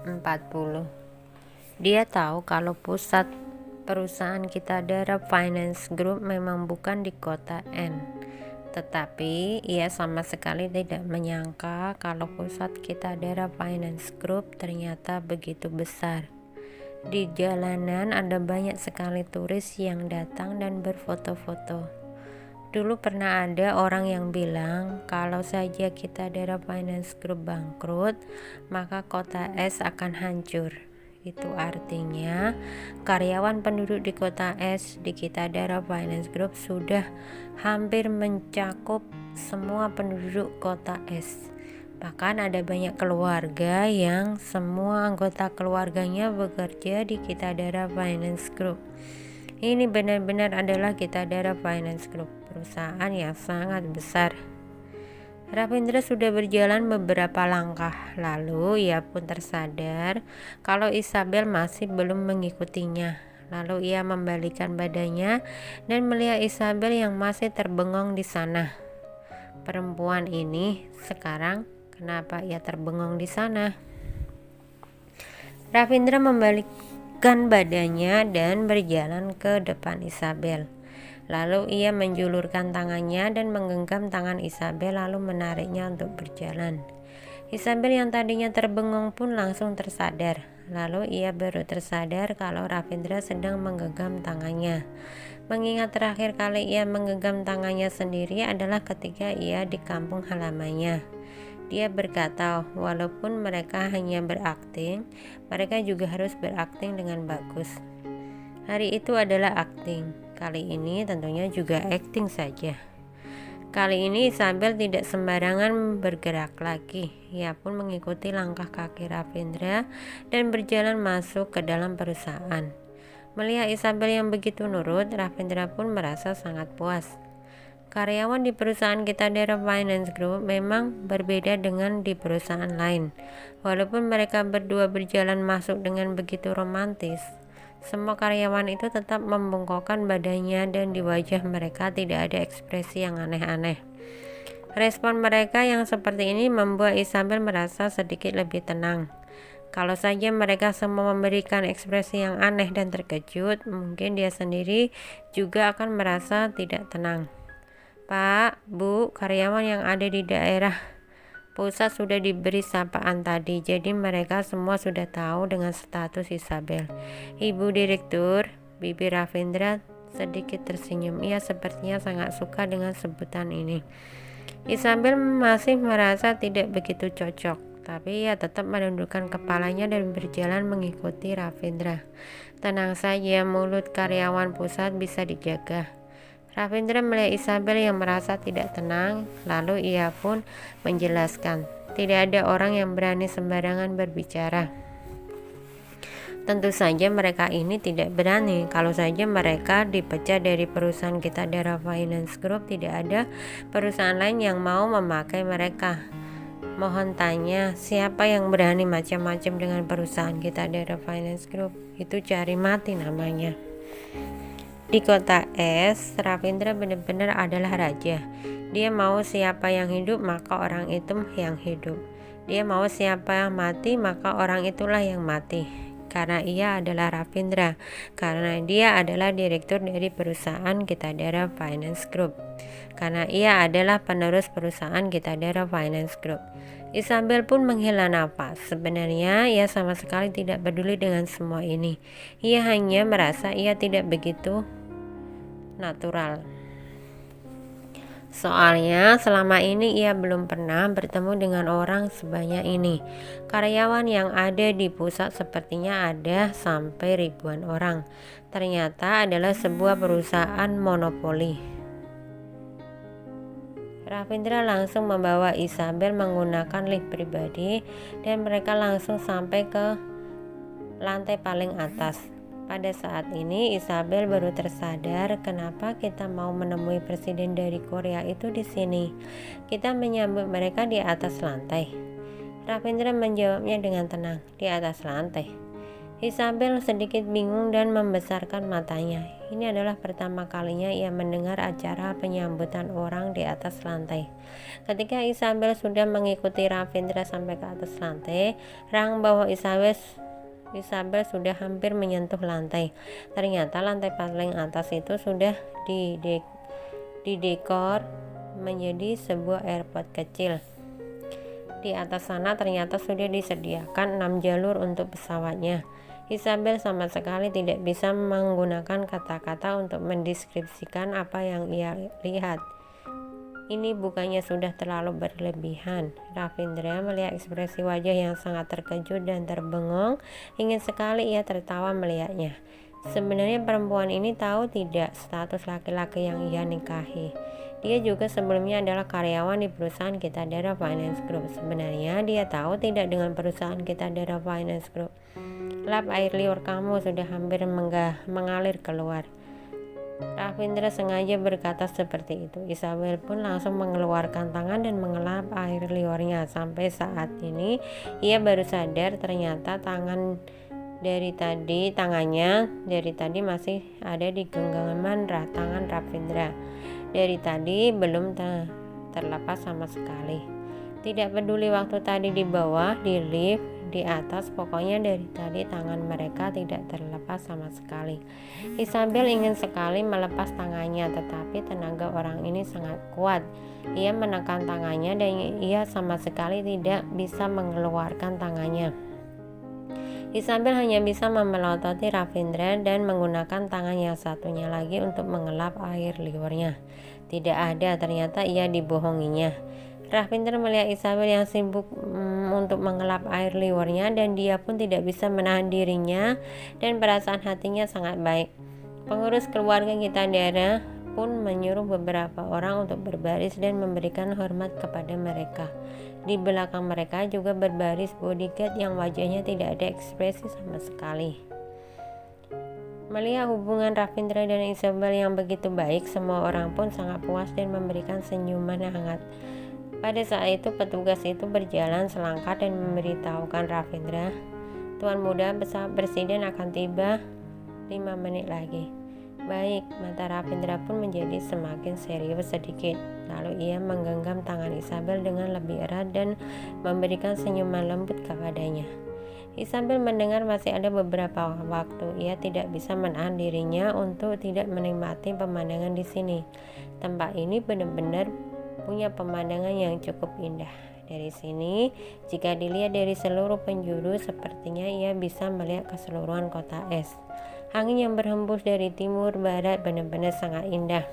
40. Dia tahu kalau pusat perusahaan Kitadara Finance Group memang bukan di kota N, tetapi ia sama sekali tidak menyangka kalau pusat Kitadara Finance Group ternyata begitu besar. Di jalanan ada banyak sekali turis yang datang dan berfoto-foto. Dulu pernah ada orang yang bilang kalau saja Kitadara Finance Group bangkrut, maka kota S akan hancur. Itu artinya karyawan penduduk di kota S di Kitadara Finance Group sudah hampir mencakup semua penduduk kota S. Bahkan ada banyak keluarga yang semua anggota keluarganya bekerja di Kitadara Finance Group. Ini benar-benar adalah Kitadara Finance Group, perusahaan yang sangat besar. Ravindra sudah berjalan beberapa langkah, lalu ia pun tersadar kalau Isabel masih belum mengikutinya. Lalu ia membalikkan badannya dan melihat Isabel yang masih terbengong di sana. Perempuan ini sekarang kenapa ia terbengong di sana? Ravindra membalikkan badannya dan berjalan ke depan Isabel. Lalu ia menjulurkan tangannya dan menggenggam tangan Isabel lalu menariknya untuk berjalan. Isabel yang tadinya terbengong pun langsung tersadar. Lalu ia baru tersadar kalau Ravindra sedang menggenggam tangannya. Mengingat terakhir kali ia menggenggam tangannya sendiri adalah ketika ia di kampung halamannya. Dia berkata, walaupun mereka hanya berakting, mereka juga harus berakting dengan bagus. Hari itu adalah akting. Kali ini tentunya juga akting saja. Kali ini Isabel tidak sembarangan bergerak lagi. Ia pun mengikuti langkah kaki Ravindra dan berjalan masuk ke dalam perusahaan. Melihat Isabel yang begitu nurut, Ravindra pun merasa sangat puas. Karyawan di perusahaan Kitadara Finance Group memang berbeda dengan di perusahaan lain. Walaupun mereka berdua berjalan masuk dengan begitu romantis, semua karyawan itu tetap membungkukkan badannya dan di wajah mereka tidak ada ekspresi yang aneh-aneh. Respon mereka yang seperti ini membuat Isabel merasa sedikit lebih tenang. Kalau saja mereka semua memberikan ekspresi yang aneh dan terkejut, mungkin dia sendiri juga akan merasa tidak tenang. Pak, Bu, karyawan yang ada di daerah pusat sudah diberi sapaan tadi, jadi mereka semua sudah tahu dengan status Isabel. Ibu Direktur, bibir Ravindra sedikit tersenyum. Ia sepertinya sangat suka dengan sebutan ini. Isabel masih merasa tidak begitu cocok, tapi ia tetap menundukkan kepalanya dan berjalan mengikuti Ravindra. Tenang saja, mulut karyawan pusat bisa dijaga. Ravindra melihat Isabel yang merasa tidak tenang, lalu ia pun menjelaskan, tidak ada orang yang berani sembarangan berbicara. Tentu saja mereka ini tidak berani. Kalau saja mereka dipecat dari perusahaan Kitadara Finance Group, tidak ada perusahaan lain yang mau memakai mereka. Mohon tanya, siapa yang berani macam-macam dengan perusahaan Kitadara Finance Group? Itu cari mati namanya. Di kota S, Ravindra benar-benar adalah raja. Dia mau siapa yang hidup, maka orang itu yang hidup. Dia mau siapa yang mati, maka orang itulah yang mati. Karena ia adalah Ravindra, karena dia adalah direktur dari perusahaan Kitadara Finance Group, karena ia adalah penerus perusahaan Kitadara Finance Group. Isabel pun menghela nafas. Sebenarnya ia sama sekali tidak peduli dengan semua ini. Ia hanya merasa ia tidak begitu natural. Soalnya selama ini ia belum pernah bertemu dengan orang sebanyak ini. Karyawan yang ada di pusat sepertinya ada sampai ribuan orang. Ternyata adalah sebuah perusahaan monopoli. Ravindra langsung membawa Isabel menggunakan lift pribadi dan mereka langsung sampai ke lantai paling atas. Pada saat ini Isabel baru tersadar kenapa kita mau menemui presiden dari Korea itu di sini. Kita menyambut mereka di atas lantai. Ravindra menjawabnya dengan tenang, di atas lantai. Isabel sedikit bingung dan membesarkan matanya. Ini adalah pertama kalinya ia mendengar acara penyambutan orang di atas lantai. Ketika Isabel sudah mengikuti Ravindra sampai ke atas lantai, rang bawah Isabel sudah hampir menyentuh lantai. Ternyata lantai paling atas itu sudah didekor menjadi sebuah airport kecil. Di atas sana ternyata sudah disediakan 6 jalur untuk pesawatnya. Isabel sama sekali tidak bisa menggunakan kata-kata untuk mendeskripsikan apa yang ia lihat. Ini bukannya sudah terlalu berlebihan. Ravindra melihat ekspresi wajah yang sangat terkejut dan terbengong. Ingin sekali ia tertawa melihatnya. Sebenarnya perempuan ini tahu tidak status laki-laki yang ia nikahi. Dia juga sebelumnya adalah karyawan di perusahaan Kitadara Finance Group. Sebenarnya dia tahu tidak dengan perusahaan Kitadara Finance Group. Lap air liur kamu sudah hampir mengalir keluar. Ravindra sengaja berkata seperti itu. Isabel pun langsung mengeluarkan tangan dan mengelap air liurnya. Sampai saat ini ia baru sadar ternyata tangannya dari tadi masih ada di genggaman tangan Ravindra. Dari tadi belum terlepas sama sekali. Tidak peduli waktu tadi di bawah, di lift, di atas, pokoknya dari tadi tangan mereka tidak terlepas sama sekali. Isabel ingin sekali melepas tangannya, tetapi tenaga orang ini sangat kuat. Ia menekan tangannya dan ia sama sekali tidak bisa mengeluarkan tangannya. Isabel hanya bisa memelototi Ravindra dan menggunakan tangan yang satunya lagi untuk mengelap air liurnya. Tidak ada, ternyata ia dibohonginya. Ravindra melihat Isabel yang sibuk untuk mengelap air liurnya dan dia pun tidak bisa menahan dirinya dan perasaan hatinya sangat baik. Pengurus keluarga Kitadara pun menyuruh beberapa orang untuk berbaris dan memberikan hormat kepada mereka. Di belakang mereka juga berbaris bodyguard yang wajahnya tidak ada ekspresi sama sekali. Melihat hubungan Ravindra dan Isabel yang begitu baik, semua orang pun sangat puas dan memberikan senyuman hangat. Pada saat itu petugas itu berjalan selangkah dan memberitahukan Ravindra, Tuan muda pesawat presiden akan tiba 5 menit lagi. Baik, mata Ravindra pun menjadi semakin serius sedikit. Lalu ia menggenggam tangan Isabel dengan lebih erat dan memberikan senyuman lembut kepadanya. Isabel mendengar masih ada beberapa waktu. Ia tidak bisa menahan dirinya untuk tidak menikmati pemandangan di sini. Tempat ini benar-benar punya pemandangan yang cukup indah. Dari sini, jika dilihat dari seluruh penjuru, sepertinya ia bisa melihat keseluruhan kota es. Angin yang berhembus dari timur barat benar-benar sangat indah.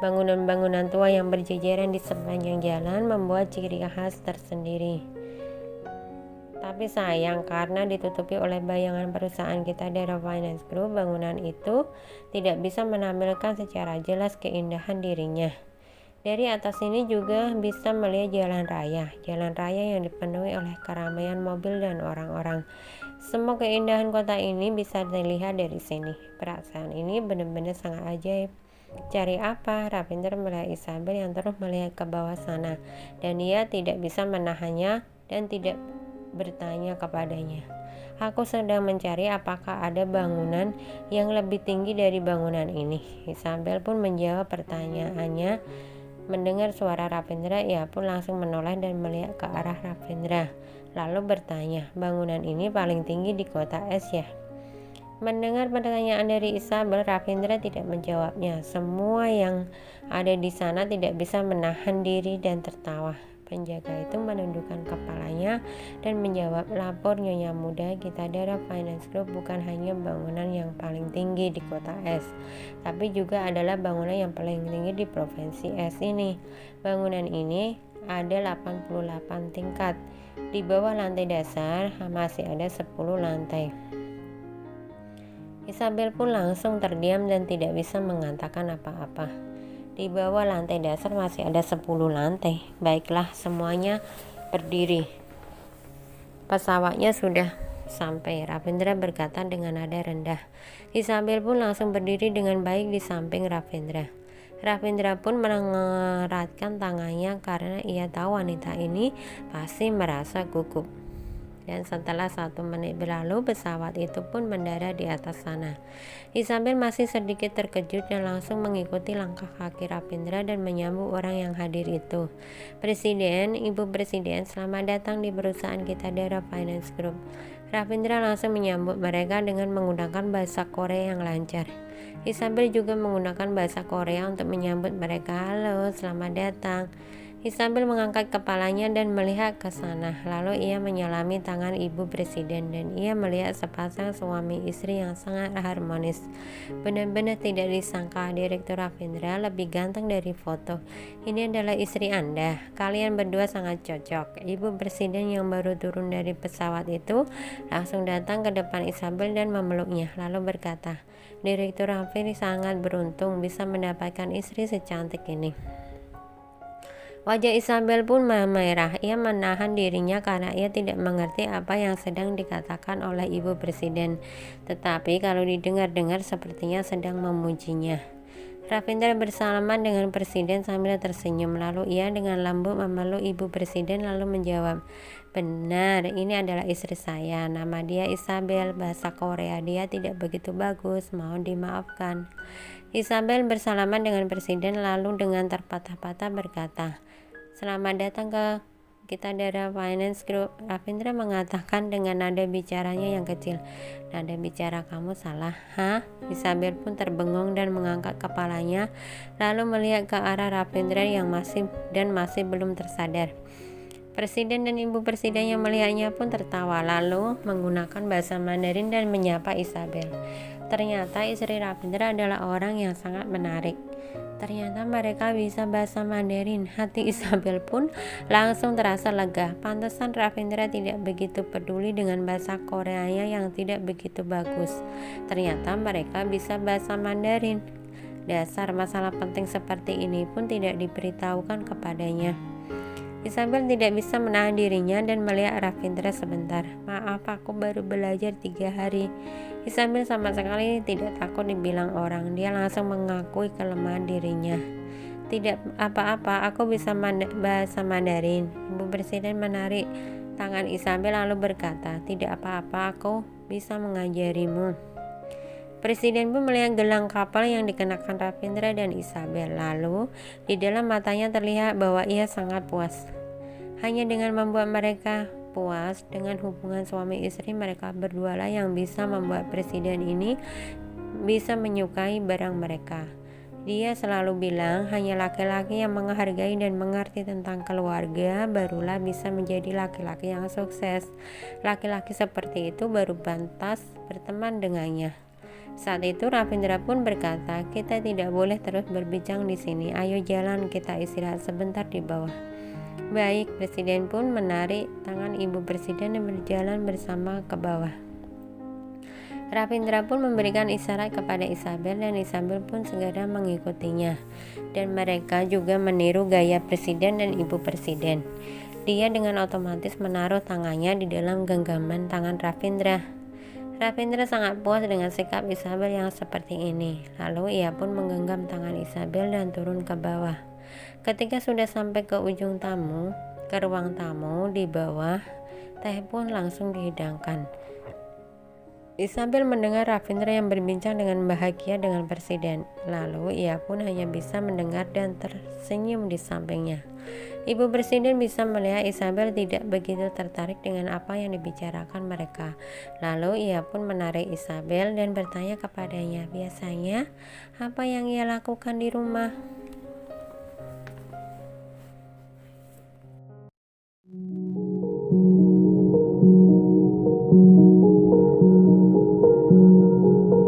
Bangunan-bangunan tua yang berjejeran di sepanjang jalan membuat ciri khas tersendiri. Tapi sayang, karena ditutupi oleh bayangan perusahaan Kitadara Finance Group, bangunan itu tidak bisa menampilkan secara jelas keindahan dirinya. Dari atas ini juga bisa melihat jalan raya yang dipenuhi oleh keramaian mobil dan orang-orang. Semua keindahan kota ini bisa dilihat dari sini. Perasaan ini benar-benar sangat ajaib. Cari apa? Ravindra melihat Isabel yang terus melihat ke bawah sana, dan dia tidak bisa menahannya dan tidak bertanya kepadanya. Aku sedang mencari apakah ada bangunan yang lebih tinggi dari bangunan ini. Isabel pun menjawab pertanyaannya. Mendengar suara Ravindra, ia pun langsung menoleh dan melihat ke arah Ravindra, lalu bertanya, bangunan ini paling tinggi di kota es ya? Mendengar pertanyaan dari Isabel, Ravindra tidak menjawabnya. Semua yang ada di sana tidak bisa menahan diri dan tertawa. Penjaga itu menundukkan kepalanya dan menjawab, lapor Nyonya Muda, Kitadara Finance Group bukan hanya bangunan yang paling tinggi di kota es, tapi juga adalah bangunan yang paling tinggi di provinsi es ini. Bangunan ini ada 88 tingkat. Di bawah lantai dasar masih ada 10 lantai. Isabel pun langsung terdiam dan tidak bisa mengatakan apa-apa. Di bawah lantai dasar masih ada 10 lantai. Baiklah, semuanya berdiri. Pesawatnya sudah sampai, Ravindra berkata dengan nada rendah. Isabel pun langsung berdiri dengan baik di samping Ravindra. Ravindra pun mengeratkan tangannya karena ia tahu wanita ini pasti merasa gugup. Dan setelah 1 menit berlalu, pesawat itu pun mendarat di atas sana. Isabel masih sedikit terkejut dan langsung mengikuti langkah kaki Ravindra dan menyambut orang yang hadir itu. Presiden, Ibu Presiden, selamat datang di perusahaan kita, Dara Finance Group. Ravindra langsung menyambut mereka dengan menggunakan bahasa Korea yang lancar. Isabel juga menggunakan bahasa Korea untuk menyambut mereka. Halo, selamat datang. Isabel mengangkat kepalanya dan melihat ke sana. Lalu ia menyalami tangan Ibu Presiden dan ia melihat sepasang suami istri yang sangat harmonis. Benar-benar tidak disangka Direktur Ravindra lebih ganteng dari foto. Ini adalah istri Anda. Kalian berdua sangat cocok. Ibu Presiden yang baru turun dari pesawat itu langsung datang ke depan Isabel dan memeluknya. Lalu berkata, Direktur Ravindra sangat beruntung bisa mendapatkan istri secantik ini. Wajah Isabel pun merah. Ia menahan dirinya karena ia tidak mengerti apa yang sedang dikatakan oleh Ibu Presiden. Tetapi kalau didengar-dengar sepertinya sedang memujinya. Ravindra bersalaman dengan Presiden sambil tersenyum. Lalu ia dengan lembut memeluk Ibu Presiden lalu menjawab, benar, ini adalah istri saya. Nama dia Isabel. Bahasa Korea dia tidak begitu bagus, mohon dimaafkan. Isabel bersalaman dengan Presiden lalu dengan terpatah-patah berkata, selamat datang ke kita, Dara Finance Group. Ravindra mengatakan dengan nada bicaranya yang kecil. Nada bicara kamu salah, hah? Isabel pun terbengong dan mengangkat kepalanya lalu melihat ke arah Ravindra yang masih belum tersadar. Presiden dan Ibu Presiden yang melihatnya pun tertawa lalu menggunakan bahasa Mandarin dan menyapa Isabel. Ternyata istri Ravindra adalah orang yang sangat menarik. Ternyata mereka bisa bahasa Mandarin. Hati Isabel pun langsung terasa lega. Pantesan Ravindra tidak begitu peduli dengan bahasa Koreanya yang tidak begitu bagus. Ternyata mereka bisa bahasa Mandarin. Dasar masalah penting seperti ini pun tidak diberitahukan kepadanya. Isabel tidak bisa menahan dirinya dan melihat Ravindra sebentar. Maaf, aku baru belajar 3 hari. Isabel sama sekali tidak takut dibilang orang. Dia langsung mengakui kelemahan dirinya. Tidak apa-apa, aku bisa bahasa Mandarin. Ibu Presiden menarik tangan Isabel lalu berkata, tidak apa-apa, aku bisa mengajarimu. Presiden pun melihat gelang kapal yang dikenakan Ravindra dan Isabel. Lalu di dalam matanya terlihat bahwa ia sangat puas. Hanya dengan membuat mereka puas dengan hubungan suami istri mereka berdua lah yang bisa membuat presiden ini bisa menyukai barang mereka. Dia selalu bilang hanya laki-laki yang menghargai dan mengerti tentang keluarga barulah bisa menjadi laki-laki yang sukses. Laki-laki seperti itu baru pantas berteman dengannya. Saat itu Ravindra pun berkata, kita tidak boleh terus berbincang di sini. Ayo jalan, kita istirahat sebentar di bawah. Baik, Presiden pun menarik tangan Ibu Presiden dan berjalan bersama ke bawah. Ravindra pun memberikan isyarat kepada Isabel dan Isabel pun segera mengikutinya. Dan mereka juga meniru gaya Presiden dan Ibu Presiden. Dia dengan otomatis menaruh tangannya di dalam genggaman tangan Ravindra. Ravindra sangat puas dengan sikap Isabel yang seperti ini. Lalu ia pun menggenggam tangan Isabel dan turun ke bawah. Ketika sudah sampai ke ujung ke ruang tamu di bawah, teh pun langsung dihidangkan. Isabel mendengar Ravindra yang berbincang dengan bahagia dengan Presiden. Lalu ia pun hanya bisa mendengar dan tersenyum di sampingnya. Ibu Presiden bisa melihat Isabel tidak begitu tertarik dengan apa yang dibicarakan mereka. Lalu ia pun menarik Isabel dan bertanya kepadanya, biasanya apa yang ia lakukan di rumah?